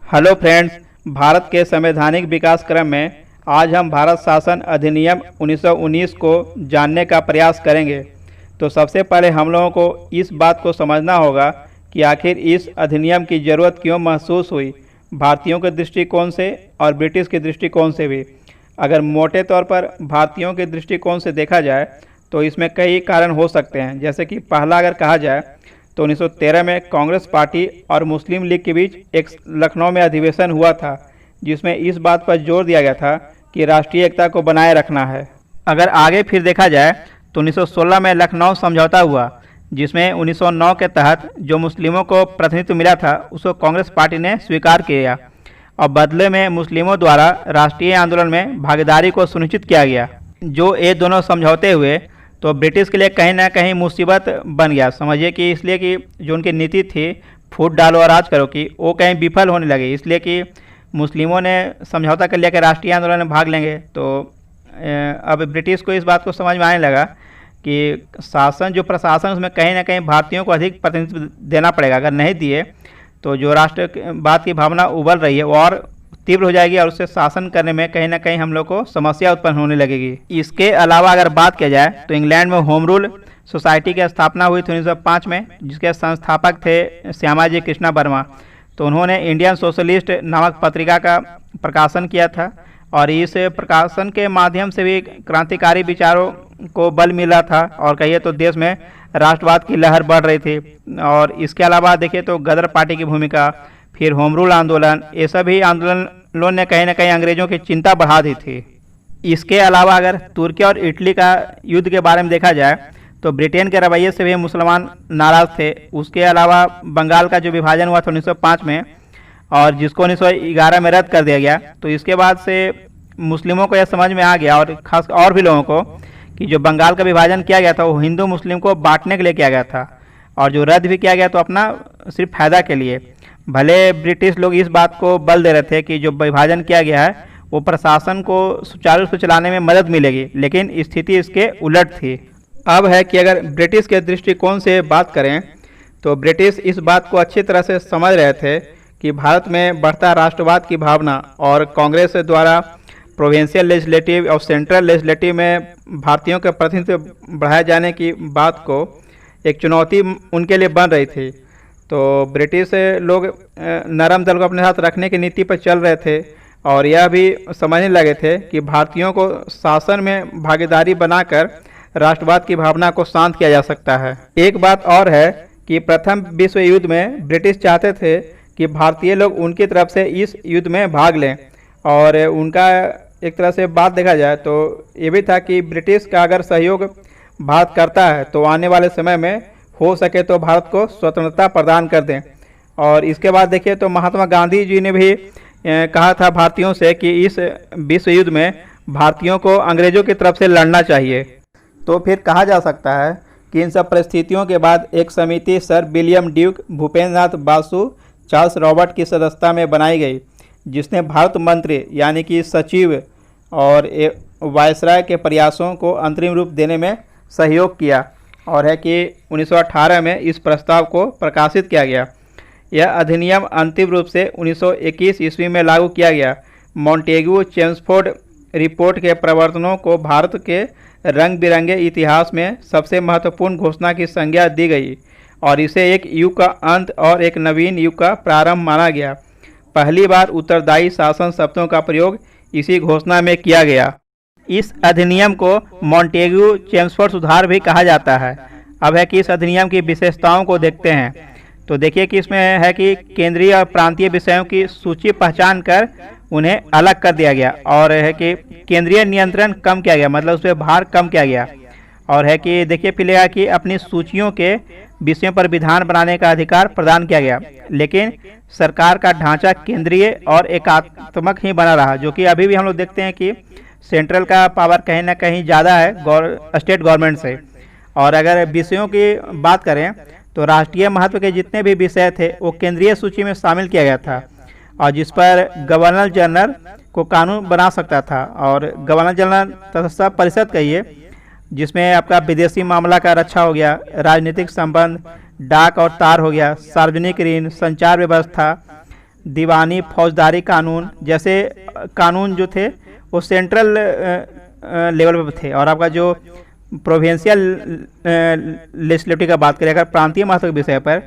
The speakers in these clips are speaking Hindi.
हेलो फ्रेंड्स, भारत के संवैधानिक विकास क्रम में आज हम भारत शासन अधिनियम 1919 को जानने का प्रयास करेंगे। तो सबसे पहले हम लोगों को इस बात को समझना होगा कि आखिर इस अधिनियम की ज़रूरत क्यों महसूस हुई, भारतीयों के दृष्टिकोण से और ब्रिटिश के दृष्टिकोण से भी। अगर मोटे तौर पर भारतीयों के दृष्टिकोण से देखा जाए तो इसमें कई कारण हो सकते हैं। जैसे कि पहला अगर कहा जाए तो 1913 में कांग्रेस पार्टी और मुस्लिम लीग के बीच एक लखनऊ में अधिवेशन हुआ था, जिसमें इस बात पर जोर दिया गया था कि राष्ट्रीय एकता को बनाए रखना है। अगर आगे फिर देखा जाए तो 1916 में लखनऊ समझौता हुआ, जिसमें 1909 के तहत जो मुस्लिमों को प्रतिनिधित्व मिला था उसको कांग्रेस पार्टी ने स्वीकार किया और बदले में मुस्लिमों द्वारा राष्ट्रीय आंदोलन में भागीदारी को सुनिश्चित किया गया। जो ये दोनों समझौते हुए तो ब्रिटिश के लिए कहीं ना कहीं मुसीबत बन गया। समझिए कि इसलिए कि जो उनकी नीति थी फूट डालो और राज करो की, वो कहीं विफल होने लगी, इसलिए कि मुस्लिमों ने समझौता कर लिया कि राष्ट्रीय आंदोलन में भाग लेंगे। तो अब ब्रिटिश को इस बात को समझ में आने लगा कि शासन जो प्रशासन उसमें कहीं ना कहीं भारतीयों को अधिक प्रतिनिधित्व देना पड़ेगा। अगर नहीं दिए तो जो राष्ट्रवाद की भावना उबल रही है वो और तीव्र हो जाएगी और उससे शासन करने में कहीं ना कहीं हम लोग को समस्या उत्पन्न होने लगेगी। इसके अलावा अगर बात किया जाए तो इंग्लैंड में होम रूल सोसाइटी की स्थापना हुई थी 1905 में, जिसके संस्थापक थे श्यामाजी कृष्णा वर्मा। तो उन्होंने इंडियन सोशलिस्ट नामक पत्रिका का प्रकाशन किया था और इस प्रकाशन के माध्यम से भी क्रांतिकारी विचारों को बल मिला था और कहिए तो देश में राष्ट्रवाद की लहर बढ़ रही थी। और इसके अलावा देखिए तो गदर पार्टी की भूमिका, फिर होम रूल आंदोलन, ये सभी आंदोलनों ने कहीं ना कहीं अंग्रेजों की चिंता बढ़ा दी थी। इसके अलावा अगर तुर्की और इटली का युद्ध के बारे में देखा जाए तो ब्रिटेन के रवैये से भी मुसलमान नाराज थे। उसके अलावा बंगाल का जो विभाजन हुआ था 1905 में और जिसको 1911 में रद्द कर दिया गया, तो इसके बाद से मुस्लिमों को यह समझ में आ गया और खास और भी लोगों को कि जो बंगाल का विभाजन किया गया था वो हिंदू मुस्लिम को बांटने के लिए किया गया था और जो रद्द भी किया गया तो अपना सिर्फ फायदा के लिए। भले ब्रिटिश लोग इस बात को बल दे रहे थे कि जो विभाजन किया गया है वो प्रशासन को सुचारू रूप से चलाने में मदद मिलेगी, लेकिन स्थिति इसके उलट थी। अब है कि अगर ब्रिटिश के दृष्टिकोण से बात करें तो ब्रिटिश इस बात को अच्छी तरह से समझ रहे थे कि भारत में बढ़ता राष्ट्रवाद की भावना और कांग्रेस द्वारा प्रोविंशियल लेजिस्लेटिव और सेंट्रल लेजिस्लेटिव में भारतीयों के प्रतिनिधित्व बढ़ाए जाने की बात को एक चुनौती उनके लिए बन रही थी। तो ब्रिटिश लोग नरम दल को अपने साथ रखने की नीति पर चल रहे थे और यह भी समझने लगे थे कि भारतीयों को शासन में भागीदारी बनाकर राष्ट्रवाद की भावना को शांत किया जा सकता है। एक बात और है कि प्रथम विश्व युद्ध में ब्रिटिश चाहते थे कि भारतीय लोग उनकी तरफ से इस युद्ध में भाग लें और उनका एक तरह से बात देखा जाए तो ये भी था कि ब्रिटिश का अगर सहयोग भारत करता है तो आने वाले समय में हो सके तो भारत को स्वतंत्रता प्रदान कर दें। और इसके बाद देखिए तो महात्मा गांधी जी ने भी कहा था भारतीयों से कि इस विश्व युद्ध में भारतीयों को अंग्रेजों की तरफ से लड़ना चाहिए। तो फिर कहा जा सकता है कि इन सब परिस्थितियों के बाद एक समिति सर विलियम ड्यूक, भूपेंद्र नाथ बासु, चार्ल्स रॉबर्ट की सदस्यता में बनाई गई, जिसने भारत मंत्री यानी कि सचिव और वायसराय के प्रयासों को अंतरिम रूप देने में सहयोग किया और है कि 1918 में इस प्रस्ताव को प्रकाशित किया गया। यह अधिनियम अंतिम रूप से 1921 ईस्वी में लागू किया गया। मॉन्टेग्यू चेम्सफोर्ड रिपोर्ट के प्रवर्तनों को भारत के रंग बिरंगे इतिहास में सबसे महत्वपूर्ण घोषणा की संज्ञा दी गई और इसे एक युग का अंत और एक नवीन युग का प्रारंभ माना गया। पहली बार उत्तरदायी शासन शब्दों का प्रयोग इसी घोषणा में किया गया। इस अधिनियम को मॉन्टेग्यू चेम्सफोर्ड सुधार भी कहा जाता है। अब है कि इस अधिनियम की विशेषताओं को देखते हैं। तो देखिए कि इसमें है कि केंद्रीय और प्रांतीय विषयों की सूची पहचान कर उन्हें अलग कर दिया गया और है कि केंद्रीय नियंत्रण कम किया गया, मतलब उस पर भार कम किया गया। और है कि देखिए फिर कि अपनी सूचियों के विषयों पर विधान बनाने का अधिकार प्रदान किया गया, लेकिन सरकार का ढांचा केंद्रीय और एकात्मक ही बना रहा, जो कि अभी भी हम लोग देखते हैं कि सेंट्रल का पावर कहीं ना कहीं ज़्यादा है स्टेट गवर्नमेंट से। और अगर विषयों की बात करें तो राष्ट्रीय महत्व के जितने भी विषय थे वो केंद्रीय सूची में शामिल किया गया था और जिस पर गवर्नर जनरल को कानून बना सकता था। और गवर्नर जनरल तथा परिषद कहिए, जिसमें आपका विदेशी मामला का रक्षा हो गया, राजनीतिक संबंध, डाक और तार हो गया, सार्वजनिक ऋण, संचार व्यवस्था, दीवानी फौजदारी कानून जैसे कानून जो थे वो सेंट्रल लेवल पे थे। और आपका जो प्रोविंशियल लेजिस्लेटिव का बात करें अगर प्रांतीय महत्व के विषय पर,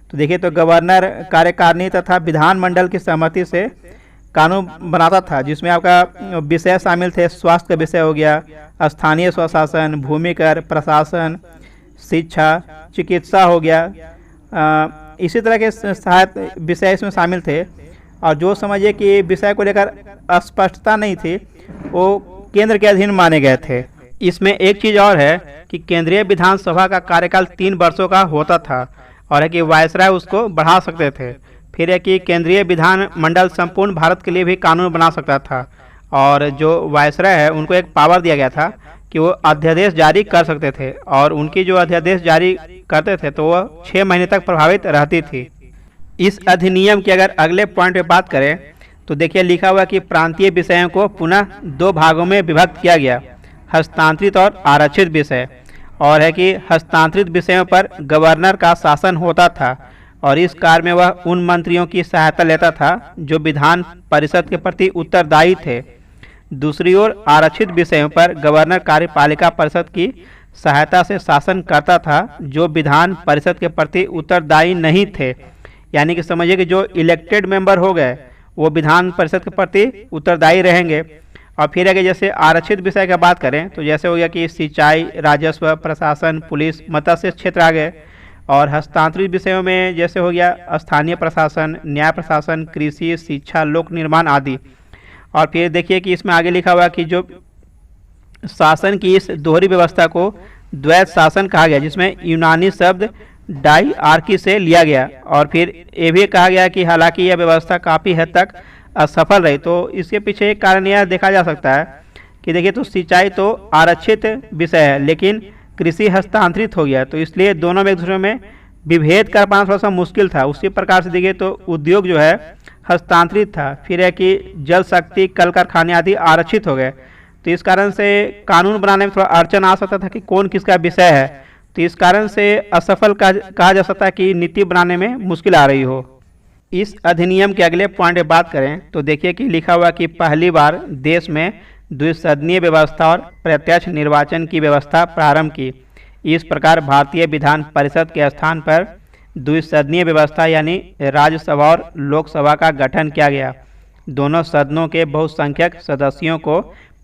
तो देखिए तो गवर्नर कार्यकारिणी तथा विधानमंडल की सहमति से कानून बनाता था, जिसमें आपका विषय शामिल थे स्वास्थ्य का विषय हो गया, स्थानीय स्वशासन, भूमि कर, प्रशासन, शिक्षा, चिकित्सा हो गया। इसी तरह के सहायक विषय इसमें शामिल थे। और जो समझिए कि विषय को लेकर अस्पष्टता नहीं थी वो केंद्र के अधीन माने गए थे। इसमें एक चीज़ और है कि केंद्रीय विधानसभा का कार्यकाल 3 वर्षों का होता था और है कि वायसराय उसको बढ़ा सकते थे। फिर है कि केंद्रीय विधानमंडल संपूर्ण भारत के लिए भी कानून बना सकता था। और जो वायसराय है उनको एक पावर दिया गया था कि वो अध्यादेश जारी कर सकते थे, और उनकी जो अध्यादेश जारी करते थे तो वह 6 महीने तक प्रभावित रहती थी। इस अधिनियम की अगर अगले पॉइंट पे बात करें तो देखिए लिखा हुआ कि प्रांतीय विषयों को पुनः 2 भागों में विभक्त किया गया, हस्तांतरित और आरक्षित विषय। और है कि हस्तांतरित विषयों पर गवर्नर का शासन होता था और इस कार्य में वह उन मंत्रियों की सहायता लेता था जो विधान परिषद के प्रति उत्तरदायी थे। दूसरी ओर आरक्षित विषयों पर गवर्नर कार्यपालिका परिषद की सहायता से शासन करता था जो विधान परिषद के प्रति उत्तरदायी नहीं थे। यानी कि समझिए कि जो इलेक्टेड मेंबर हो गए वो विधान परिषद के प्रति उत्तरदायी रहेंगे। और फिर अगर जैसे आरक्षित विषय की बात करें तो जैसे हो गया कि सिंचाई, राजस्व, प्रशासन, पुलिस, मत्स्य क्षेत्र आ गए। और हस्तांतरित विषयों में जैसे हो गया स्थानीय प्रशासन, न्याय प्रशासन, कृषि, शिक्षा, लोक निर्माण आदि। और फिर देखिए कि इसमें आगे लिखा हुआ कि जो शासन की इस दोहरी व्यवस्था को द्वैत शासन कहा गया, जिसमें यूनानी शब्द डाइआर्की से लिया गया। और फिर ये भी कहा गया कि हालांकि यह व्यवस्था काफ़ी हद तक असफल रही। तो इसके पीछे एक कारण यह देखा जा सकता है कि देखिए तो सिंचाई तो आरक्षित विषय है लेकिन कृषि हस्तांतरित हो गया, तो इसलिए दोनों में एक दूसरे में विभेद कर पाना थोड़ा सा मुश्किल था। उसी प्रकार से देखिए तो उद्योग जो है हस्तांतरित था। फिर है कि जल शक्ति, कल कारखाने आदि आरक्षित हो गए, तो इस कारण से कानून बनाने में थोड़ा अड़चन आ सकता था कि कौन किसका विषय है। तो इस कारण से असफल कहा जा सकता है कि नीति बनाने में मुश्किल आ रही हो। इस अधिनियम के अगले पॉइंट पे बात करें तो देखिए कि लिखा हुआ कि पहली बार देश में द्विसदनीय व्यवस्था और प्रत्यक्ष निर्वाचन की व्यवस्था प्रारंभ की। इस प्रकार भारतीय विधान परिषद के स्थान पर द्विसदनीय व्यवस्था यानी राज्यसभा और लोकसभा का गठन किया गया। दोनों सदनों के बहुसंख्यक सदस्यों को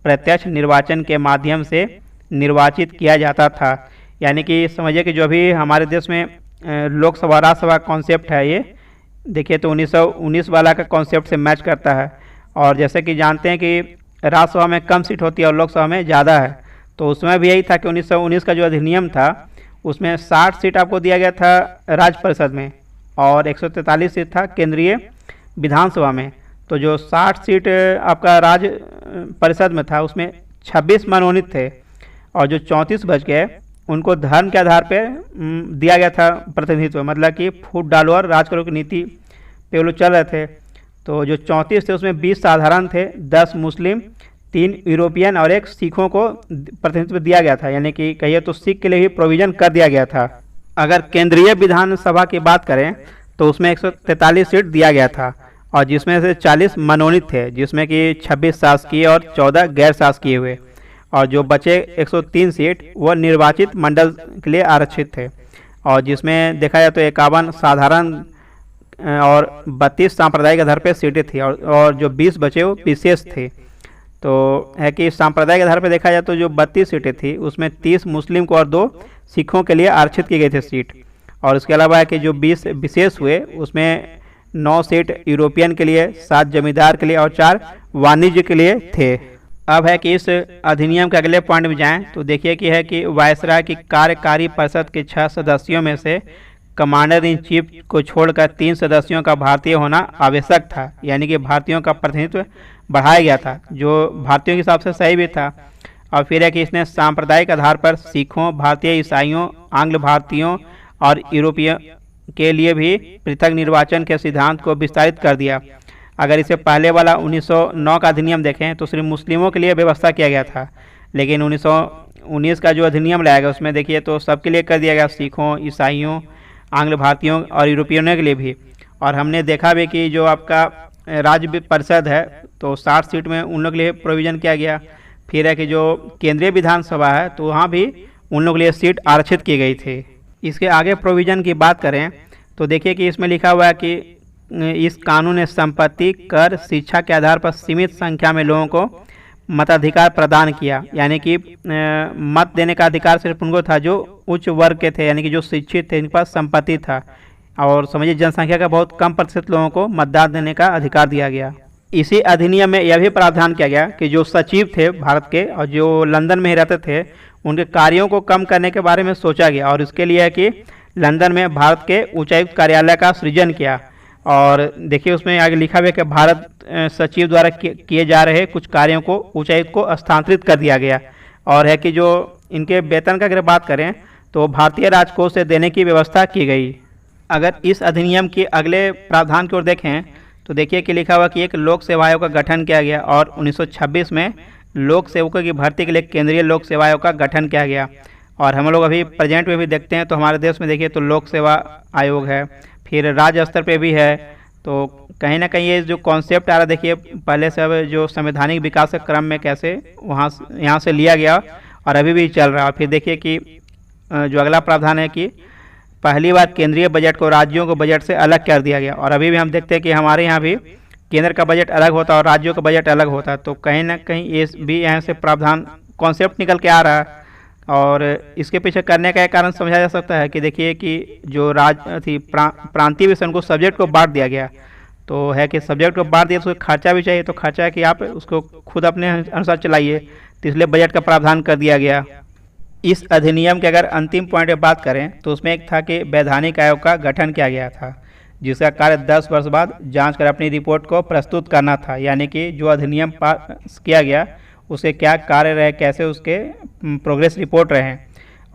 प्रत्यक्ष निर्वाचन के माध्यम से निर्वाचित किया जाता था। यानी कि समझिए कि जो भी हमारे देश में लोकसभा राज्यसभा कॉन्सेप्ट है, ये देखिए तो 1919 वाला का कॉन्सेप्ट से मैच करता है। और जैसे कि जानते हैं कि राज्यसभा में कम सीट होती है और लोकसभा में ज़्यादा है, तो उसमें भी यही था कि 1919 का जो अधिनियम था उसमें 60 सीट आपको दिया गया था राज्य परिषद में और 143 सीट था केंद्रीय विधानसभा में। तो जो 60 सीट आपका राज्य परिषद में था उसमें 26 मनोनीत थे और जो 34 बच गए उनको धर्म के आधार पर दिया गया था प्रतिनिधित्व, मतलब कि फूट डालो और राज करो की नीति पे वो लोग चल रहे थे। तो जो 34 थे उसमें 20 साधारण थे, 10 मुस्लिम, 3 यूरोपियन और 1 सिखों को प्रतिनिधित्व दिया गया था। यानी कि कहिए तो सिख के लिए भी प्रोविज़न कर दिया गया था। अगर केंद्रीय विधानसभा की बात करें तो उसमें 143 सीट दिया गया था और जिसमें से 40 मनोनीत थे, जिसमें कि 26 शासकीय और 14 गैर शासकीय हुए। और जो बचे 103 सीट वो निर्वाचित मंडल के लिए आरक्षित थे और जिसमें देखा जाए तो 51 साधारण और 32 सांप्रदायिक आधार पर सीटें थी और जो 20 बचे वो विशेष थे। तो है कि सांप्रदायिक आधार पर देखा जाए तो जो 32 सीटें थी उसमें 30 मुस्लिम को और 2 सिखों के लिए आरक्षित की गई थी सीट। और उसके अलावा है कि जो 20 विशेष हुए उसमें 9 सीट यूरोपियन के लिए, 7 जमींदार के लिए और 4 वाणिज्य के लिए थे। अब है कि इस अधिनियम के अगले पॉइंट में जाएं तो देखिए कि है कि वायसराय की कार्यकारी परिषद के 6 सदस्यों में से कमांडर इन चीफ को छोड़कर 3 सदस्यों का भारतीय होना आवश्यक था। यानी कि भारतीयों का प्रतिनिधित्व बढ़ाया गया था, जो भारतीयों के हिसाब से सही भी था। और फिर है कि इसने सांप्रदायिक आधार पर सिखों, भारतीय ईसाइयों, आंग्ल भारतीयों और यूरोपीय के लिए भी पृथक निर्वाचन के सिद्धांत को विस्तारित कर दिया। अगर इसे पहले वाला 1909 का अधिनियम देखें तो सिर्फ मुस्लिमों के लिए व्यवस्था किया गया था, लेकिन 1919 का जो अधिनियम लाया गया उसमें देखिए तो सबके लिए कर दिया गया, सिखों, ईसाइयों, आंग्ल भारतीयों और यूरोपियनों के लिए भी। और हमने देखा भी कि जो आपका राज्य परिषद है तो 60 सीट में उन लोग के लिए प्रोविज़न किया गया। फिर है कि जो केंद्रीय विधानसभा है तो वहाँ भी उन लोग के लिए सीट आरक्षित की गई थी। इसके आगे प्रोविज़न की बात करें तो देखिए कि इसमें लिखा हुआ है कि इस कानून ने संपत्ति, कर, शिक्षा के आधार पर सीमित संख्या में लोगों को मताधिकार प्रदान किया। यानी कि मत देने का अधिकार सिर्फ उनको था जो उच्च वर्ग के थे, यानी कि जो शिक्षित थे, इनके पास संपत्ति था। और समझिए जनसंख्या का बहुत कम प्रतिशत लोगों को मतदान देने का अधिकार दिया गया। इसी अधिनियम में यह भी प्रावधान किया गया कि जो सचिव थे भारत के और जो लंदन में ही रहते थे, उनके कार्यों को कम करने के बारे में सोचा गया। और इसके लिए है कि लंदन में भारत के उच्चायुक्त कार्यालय का सृजन किया। और देखिए उसमें आगे लिखा हुआ है कि भारत सचिव द्वारा किए जा रहे कुछ कार्यों को उच्चायुक्त को स्थानांतरित कर दिया गया। और है कि जो इनके वेतन का अगर बात करें तो भारतीय राजकोष से देने की व्यवस्था की गई। अगर इस अधिनियम के अगले प्रावधान की ओर देखें तो देखिए कि लिखा हुआ कि एक लोक सेवा आयोग का गठन किया गया और 1926 में लोक सेवकों की भर्ती के लिए केंद्रीय लोक सेवा आयोग का गठन किया गया। और हम लोग अभी प्रेजेंट में भी देखते हैं तो हमारे देश में देखिए तो लोक सेवा आयोग है, फिर राज्य स्तर पे भी है। तो कहीं ना कहीं ये जो कॉन्सेप्ट आ रहा है देखिए पहले से अब जो संवैधानिक विकास के क्रम में कैसे यहाँ से लिया गया और अभी भी चल रहा है। फिर देखिए कि जो अगला प्रावधान है कि पहली बार केंद्रीय बजट को राज्यों के बजट से अलग कर दिया गया। और अभी भी हम देखते हैं कि हमारे यहाँ भी केंद्र का बजट अलग होता है और राज्यों का बजट अलग होता है। तो कहीं ना कहीं ये भी यहाँ से प्रावधान कॉन्सेप्ट निकल के आ रहा है। और इसके पीछे करने का एक कारण समझा जा सकता है कि देखिए कि जो प्रांतीय विषय को सब्जेक्ट को बांट दिया गया। तो है कि सब्जेक्ट को बांट दिया तो खर्चा भी चाहिए, तो खर्चा है कि आप उसको खुद अपने अनुसार चलाइए, तो इसलिए बजट का प्रावधान कर दिया गया। इस अधिनियम के अगर अंतिम पॉइंट पर बात करें तो उसमें एक था कि वैधानिक आयोग का गठन किया गया था, जिसका कार्य 10 वर्ष बाद जांच कर अपनी रिपोर्ट को प्रस्तुत करना था। यानी कि जो अधिनियम पास किया गया उसके क्या कार्य रहे, कैसे उसके प्रोग्रेस रिपोर्ट रहे।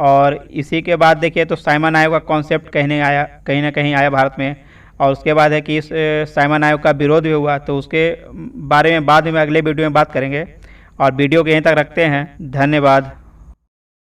और इसी के बाद देखिए तो साइमन आयोग का कॉन्सेप्ट कहीं ना कहीं आया भारत में। और उसके बाद है कि इस साइमन आयोग का विरोध भी हुआ, तो उसके बारे में बाद में अगले वीडियो में बात करेंगे। और वीडियो को यहीं तक रखते हैं। धन्यवाद।